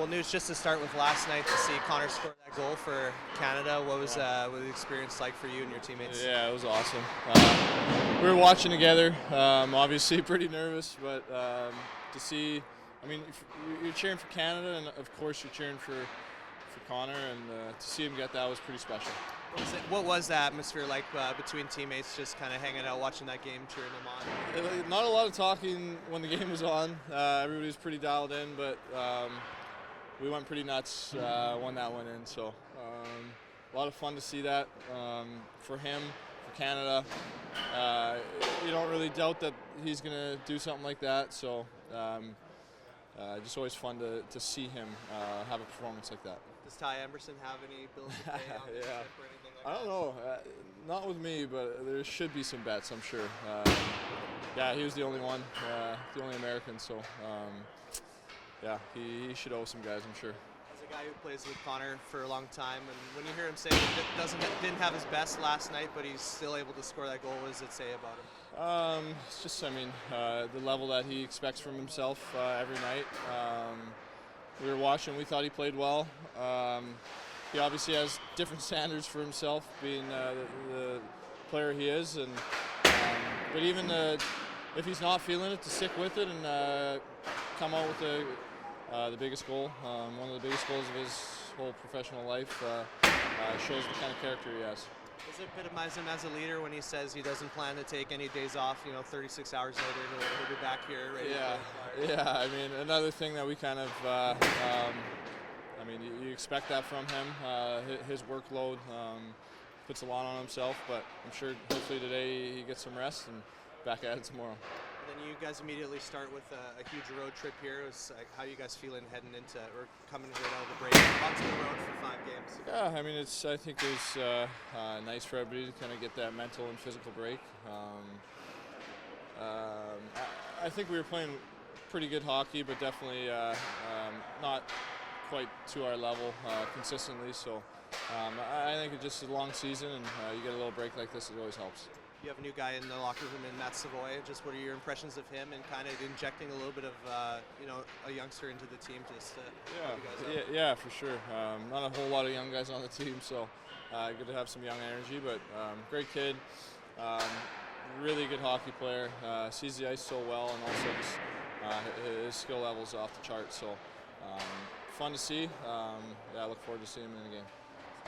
Well, News, just to start with last night, to see Connor score that goal for Canada, what was the experience like for you and your teammates? Yeah, it was awesome. We were watching together, obviously pretty nervous, but to see, I mean, you're cheering for Canada, and of course you're cheering for Connor, and to see him get that was pretty special. What was the atmosphere like between teammates, just kind of hanging out, watching that game, cheering them on? Not a lot of talking when the game was on. Everybody was pretty dialed in, but we went pretty nuts when that went in. So a lot of fun to see that for him, for Canada. You don't really doubt that he's going to do something like that. So just always fun to see him have a performance like that. Does Ty Emerson have any bills to pay on this trip or anything like that? I don't know. Not with me, but there should be some bets, I'm sure. Yeah, he was the only one, the only American, so yeah, he should owe some guys, I'm sure. As a guy who plays with Connor for a long time, and when you hear him say he didn't have his best last night, but he's still able to score that goal, what does it say about him? It's just, I mean, the level that he expects from himself every night. We were watching, we thought he played well. He obviously has different standards for himself, being the player he is. And but even if he's not feeling it, to stick with it and come out with the biggest goal, one of the biggest goals of his whole professional life, shows the kind of character he has. Does it epitomize him as a leader when he says he doesn't plan to take any days off? 36 hours later, he'll be back here ready to play? Yeah. I mean, another thing that we kind of, I mean, you expect that from him. His workload puts a lot on himself, but I'm sure hopefully today he gets some rest and back at it tomorrow. And then you guys immediately start with a huge road trip here. How are you guys feeling heading into or coming right out of the break onto the road for 5 games? Yeah, I mean, I think it's nice for everybody to kind of get that mental and physical break. I think we were playing pretty good hockey, but definitely not quite to our level consistently. So I think it's just a long season, and you get a little break like this, it always helps. You have a new guy in the locker room in Matt Savoy. Just what are your impressions of him and kind of injecting a little bit of a youngster into the team? Yeah, for sure. Not a whole lot of young guys on the team, so good to have some young energy. But great kid, really good hockey player. Sees the ice so well, and also just his skill level's off the chart. So fun to see. Yeah, I look forward to seeing him in the game.